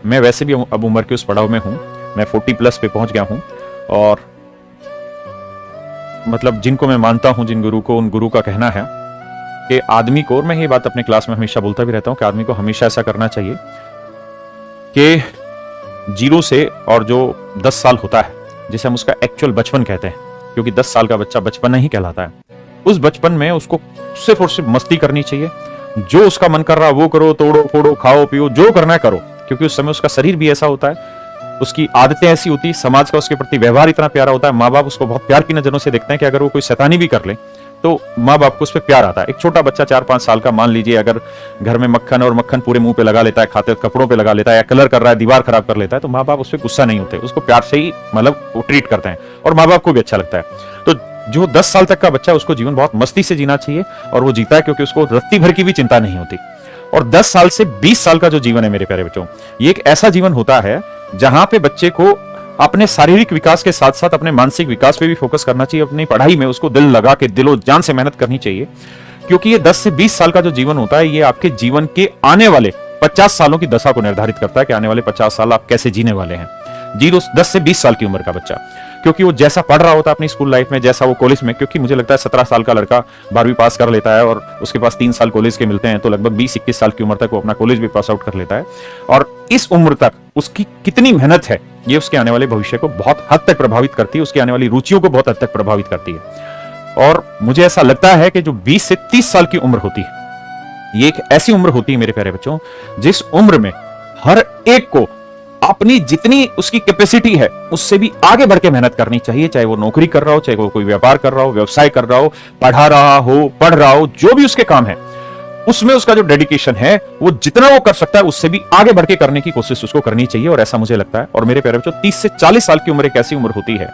मैं वैसे भी अब उम्र के उस पड़ाव में हूँ, मैं 40 प्लस पे पहुंच गया हूँ। और मतलब जिनको मैं मानता हूँ, जिन गुरु को, उन गुरु का कहना है कि आदमी को, और मैं ये बात अपने क्लास में हमेशा बोलता भी रहता हूँ कि आदमी को हमेशा ऐसा करना चाहिए कि 0 से और जो 10 साल होता है, जिसे हम उसका एक्चुअल बचपन कहते हैं, क्योंकि 10 साल का बच्चा बचपन नहीं कहलाता है, उस बचपन में उसको सिर्फ और सिर्फ मस्ती करनी चाहिए। जो उसका मन कर रहा वो करो, तोड़ो फोड़ो, खाओ पियो, जो करना है करो, क्योंकि उस समय उसका शरीर भी ऐसा होता है, उसकी आदतें ऐसी होती, समाज का उसके प्रति व्यवहार इतना प्यारा होता है, माँ बाप उसको बहुत प्यार की नजरों से देखते हैं कि अगर वो कोई शैतानी भी कर ले तो माँ बाप को उस पर प्यार आता है। एक छोटा बच्चा 4-5 साल का, मान लीजिए, अगर घर में मक्खन और मक्खन पूरे मुंह पे लगा लेता है, खाते कपड़ों पे लगा लेता है, या कलर कर रहा है, दीवार खराब कर लेता है, तो माँ बाप उस पर गुस्सा नहीं होते, उसको प्यार से ही मतलब वो ट्रीट करते हैं, और माँ बाप को भी अच्छा लगता है। तो जो 10 साल तक का बच्चा है, उसको जीवन बहुत मस्ती से जीना चाहिए, और वो जीता है क्योंकि उसको रत्ती भर की भी चिंता नहीं होती। और 10 साल से 20 साल का जो जीवन है मेरे प्यारे बच्चों, ये एक ऐसा जीवन होता है जहां पे बच्चे को अपने शारीरिक विकास के साथ साथ अपने मानसिक विकास पे भी फोकस करना चाहिए। अपनी पढ़ाई में उसको दिल लगा के, दिलो जान से मेहनत करनी चाहिए, क्योंकि ये 10 से 20 साल का जो जीवन होता है, ये आपके जीवन के आने वाले 50 सालों की दशा को निर्धारित करता है कि आने वाले 50 साल आप कैसे जीने वाले हैं। 10 से 20 साल की उम्र का बच्चा, क्योंकि वो जैसा पढ़ रहा होता है अपनी स्कूल लाइफ में, जैसा वो कॉलेज में, क्योंकि मुझे लगता है 17 साल का लड़का 12वीं पास कर लेता है और उसके पास 3 साल कॉलेज के मिलते हैं, तो लगभग 20-21 साल की उम्र तक वो अपना कॉलेज भी पास आउट कर लेता है। और इस उम्र तक उसकी कितनी मेहनत है, ये उसके आने वाले भविष्य को बहुत हद तक प्रभावित करती है, उसकी आने वाली रुचियों को बहुत हद तक प्रभावित करती है। और मुझे ऐसा लगता है कि जो 20 से 30 साल की उम्र होती है, ये एक ऐसी उम्र होती है मेरे प्यारे बच्चों, जिस उम्र में हर एक को अपनी जितनी उसकी कैपेसिटी है उससे भी आगे बढ़ के मेहनत करनी चाहिए, चाहे वो नौकरी कर रहा हो, चाहे वो कोई व्यापार कर रहा हो, व्यवसाय कर रहा हो, पढ़ा रहा हो, पढ़ रहा हो, जो भी उसके काम है, उसमें उसका जो डेडिकेशन है, वो जितना वो कर सकता है उससे भी आगे बढ़ के करने की कोशिश उसको करनी चाहिए। और ऐसा मुझे लगता है। और मेरे प्यारे बच्चों, 30 से 40 साल की उम्र एक ऐसी उम्र होती है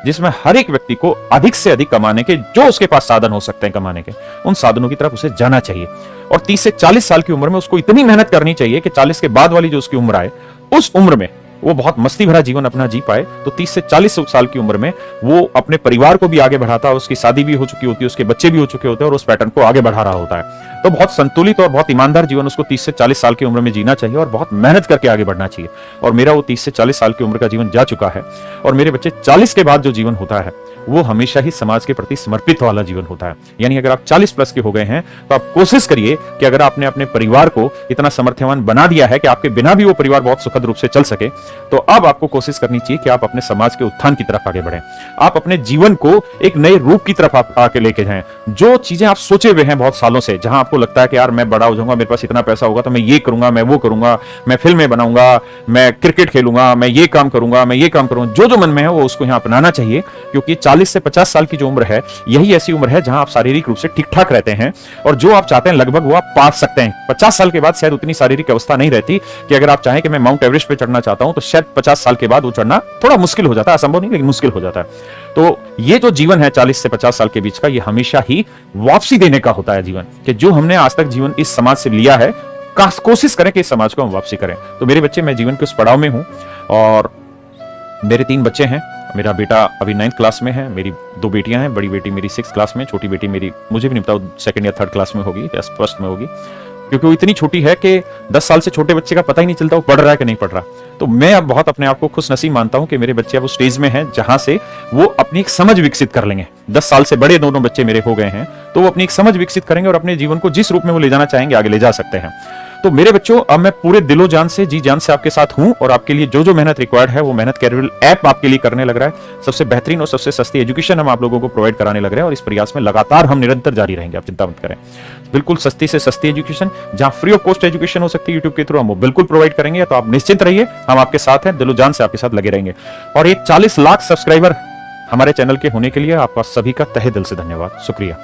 जिसमें हर एक व्यक्ति को अधिक से अधिक कमाने के, जो उसके पास साधन हो सकते हैं कमाने के, उन साधनों की तरफ उसे जाना चाहिए। और 30 से 40 साल की उम्र में उसको इतनी मेहनत करनी चाहिए कि 40 के बाद वाली जो उसकी उम्र आए, उस उम्र में वो बहुत मस्ती भरा जीवन अपना जी पाए। तो 30 से 40 साल की उम्र में वो अपने परिवार को भी आगे बढ़ाता है, उसकी शादी भी हो चुकी होती है, उसके बच्चे भी हो चुके होते हैं, और उस पैटर्न को आगे बढ़ा रहा होता है। तो बहुत संतुलित और बहुत ईमानदार जीवन उसको 30 से 40 साल की उम्र में जीना चाहिए, और बहुत मेहनत करके आगे बढ़ना चाहिए। और मेरा वो 30 से 40 साल की उम्र का जीवन जा चुका है। और मेरे बच्चे 40 के बाद जो जीवन होता है, वो हमेशा ही समाज के प्रति समर्पित वाला जीवन होता है। यानी अगर आप 40 प्लस के हो गए हैं, तो आप कोशिश करिए कि अगर आपने अपने परिवार को इतना सामर्थ्यवान बना दिया है कि आपके बिना भी वो परिवार बहुत सुखद रूप से चल सके, तो अब आपको कोशिश करनी चाहिए कि आप अपने समाज के उत्थान की तरफ आगे बढ़ें। आप अपने जीवन को एक नए रूप की तरफ आप आके लेके जाएं। जो चीजें आप सोचे हुए हैं बहुत सालों से, जहां आपको लगता है कि यार मैं बड़ा हो जाऊंगा, मेरे पास इतना पैसा होगा तो मैं ये करूंगा, मैं वो करूंगा, मैं फिल्में बनाऊंगा, मैं क्रिकेट खेलूंगा, मैं ये काम करूंगा, मैं ये काम करूंगा, जो जो मन में है वो उसको यहाँ अपनाना चाहिए। क्योंकि 40 से 50 साल की जो उम्र है, यही ऐसी उम्र है जहां आप शारीरिक रूप से ठीक ठाक रहते हैं, और जो आप चाहते हैं लगभग वो आप पा सकते हैं। 50 साल के बाद शायद उतनी शारीरिक अवस्था नहीं रहती कि अगर आप चाहें कि मैं माउंट एवरेस्ट पे चढ़ना चाहता हूं, तो शायद 50 साल के बाद वो चढ़ना थोड़ा मुश्किल हो जाता है, असंभव नहीं लेकिन मुश्किल हो जाता है। तो ये जो जीवन है 40 से 50 साल के बीच का, ये हमेशा ही वापसी देने का होता है जीवन, कि जो हमने आज तक जीवन इस समाज से लिया है, कोशिश करें कि इस समाज को हम वापसी करें। तो मेरे बच्चे, मैं जीवन के उस पड़ाव में हूं, और मेरे 3 बच्चे हैं। मेरा बेटा अभी 9th क्लास में है, मेरी 2 बेटियां हैं, बड़ी बेटी मेरी 6th क्लास में, छोटी बेटी मेरी मुझे भी नहीं पता 2nd या 3rd क्लास में होगी या 1st में होगी, क्योंकि वो इतनी छोटी है कि 10 साल से छोटे बच्चे का पता ही नहीं चलता वो पढ़ रहा है कि नहीं पढ़ रहा। तो मैं अब बहुत अपने आप को खुश नसीब मानता हूं कि मेरे बच्चे अब उस स्टेज में हैं जहां से वो अपनी एक समझ विकसित कर लेंगे। 10 साल से बड़े दोनों बच्चे मेरे हो गए हैं, तो वो अपनी एक समझ विकसित करेंगे और अपने जीवन को जिस रूप में वो ले जाना चाहेंगे आगे ले जा सकते हैं। तो मेरे बच्चों, अब मैं पूरे दिलो जान से, जी जान से आपके साथ हूं, और आपके लिए जो जो मेहनत रिक्वायर्ड है वो मेहनत कैरियर ऐप आपके लिए करने लग रहा है। सबसे बेहतरीन और सबसे सस्ती एजुकेशन हम आप लोगों को प्रोवाइड कराने लग रहे हैं, और इस प्रयास में लगातार हम निरंतर जारी रहेंगे, आप चिंता मत करें। बिल्कुल सस्ती से सस्ती एजुकेशन, जहां फ्री ऑफ कॉस्ट एजुकेशन हो सकती है यूट्यूब के थ्रू, हम वो बिल्कुल प्रोवाइड करेंगे। तो आप निश्चिंत रहिए, हम आपके साथ हैं, दिलो जान से आपके साथ लगे रहेंगे। और ये 40 लाख सब्सक्राइबर हमारे चैनल के होने के लिए आपका सभी का तहे दिल से धन्यवाद, शुक्रिया।